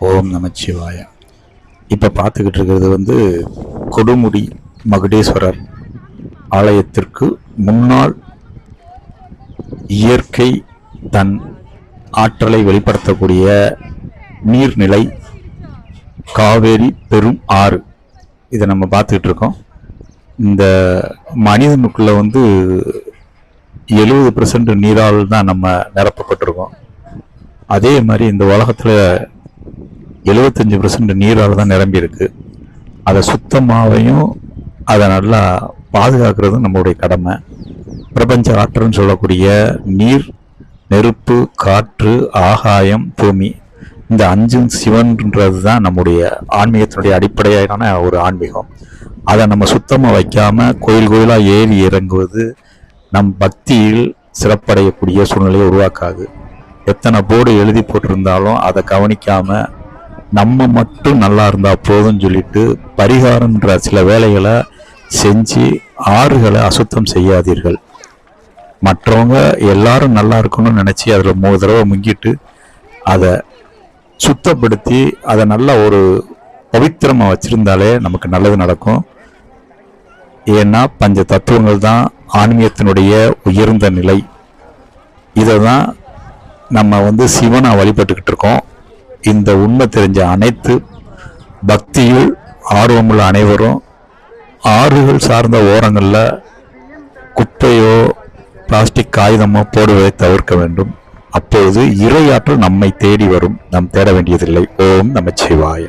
ஓம் நமச்சிவாய. இப்போ பார்த்துக்கிட்டு இருக்கிறது கொடுமுடி மகுடேஸ்வரர் ஆலயத்திற்கு முன்னால் இயற்கை தன் ஆற்றலை வெளிப்படுத்தக்கூடிய நீர்நிலை காவேரி பெரும் ஆறு. இதை நம்ம பார்த்துக்கிட்டு இருக்கோம். இந்த மனிதனுக்குள்ள 70% நீரால் தான் நம்ம நிரப்பப்பட்டிருக்கோம். அதே மாதிரி இந்த உலகத்தில் 75% நீரால் தான் நிரம்பி இருக்கு. அதை சுத்தமாவையும் அதை நல்லா பாதுகாக்கிறதும் நம்மளுடைய கடமை. பிரபஞ்ச ஆற்றல்னு சொல்லக்கூடிய நீர், நெருப்பு, காற்று, ஆகாயம், பூமி, இந்த 5 சிவன்ன்றது தான் நம்முடைய ஆன்மீகத்தினுடைய அடிப்படையான ஒரு ஆன்மீகம். அதை நம்ம சுத்தமாக வைக்காம கோயில் கோயிலாக ஏறி இறங்குவது நம் பக்தியில் சிறப்படையக்கூடிய சூழ்நிலையை உருவாக்காது. எத்தனை போர்டு எழுதி போட்டிருந்தாலும் அதை கவனிக்காம நம்ம மட்டும் நல்லா இருந்தா போதும்னு சொல்லிட்டு பரிகாரம்ன்ற சில வேலைகளை செஞ்சு ஆறுகளை அசுத்தம் செய்யாதீர்கள். மற்றவங்க எல்லாரும் நல்லா இருக்கணும்னு நினைச்சு அதில் 3 தடவை முங்கிட்டு அதை சுத்தப்படுத்தி அதை நல்லா ஒரு பவித்திரமாக வச்சிருந்தாலே நமக்கு நல்லது நடக்கும். ஏன்னா பஞ்ச தத்துவங்கள் தான் ஆன்மீகத்தினுடைய உயர்ந்த நிலை. இதை தான் நம்ம சிவனா வழிபட்டுக்கிட்டு இருக்கோம். இந்த உண்மை தெரிஞ்ச அனைத்து பக்தியில் ஆர்வமுள்ள அனைவரும் ஆறுகள் சார்ந்த ஓரங்களில் குப்பையோ பிளாஸ்டிக் காகிதமோ போடுவதை தவிர்க்க வேண்டும். அப்பொழுது இறையாற்றல் நம்மை தேடி வரும். நாம் தேட வேண்டியதில்லை. ஓம் நமச்சிவாய.